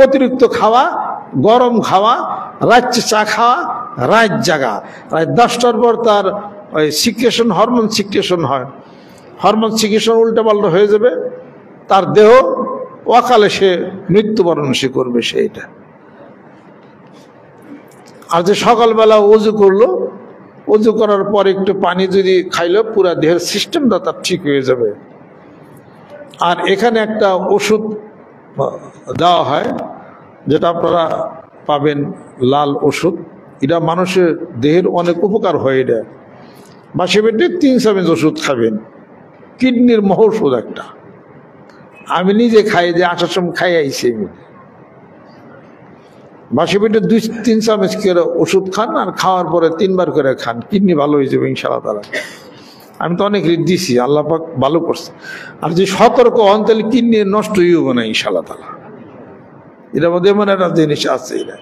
অতিরিক্ত খাওয়া, গরম খাওয়া, রাত্রে চা খাওয়া, রাত জাগা, রাত 10টার পর তার ওই সিক্রেশন, হরমোন সিক্রেশন হয়, হরমোন সিক্রেশন উল্টাপাল্টা হয়ে যাবে, তার দেহ অকালে সে মৃত্যুবরণ সে করবে সেইটা। আর যে সকালবেলা ওযু করলো, ওযু করার পর একটু পানি যদি খাইলো, পুরা দেহের সিস্টেমটা তার ঠিক হয়ে যাবে। আর এখানে একটা ওষুধ দেওয়া হয় যেটা আপনারা পাবেন, লাল ওষুধ। এটা মানুষের দেহের অনেক উপকার হয়। এটা বাসি পেটে 3 চামচ ওষুধ খাবেন, কিডনির মহৌষধ একটা। আমি নিজে খাই, যে 8টার সময় খাই আইছি। বাসি পেটে 2-3 চামচ করে ওষুধ খান, আর খাওয়ার পরে 3 বার করে খান, কিডনি ভালো হয়ে যাবে ইনশাআল্লাহ তাআলা। আমি তো অনেক রিট দিছি, আল্লাহ পাক ভালো করছে। আর যে সতর্ক হন তাহলে কিডনি নষ্ট হইব না ইনশাআল্লাহ তাআলা। এটার মধ্যে এমন একটা জিনিস আছে। এটা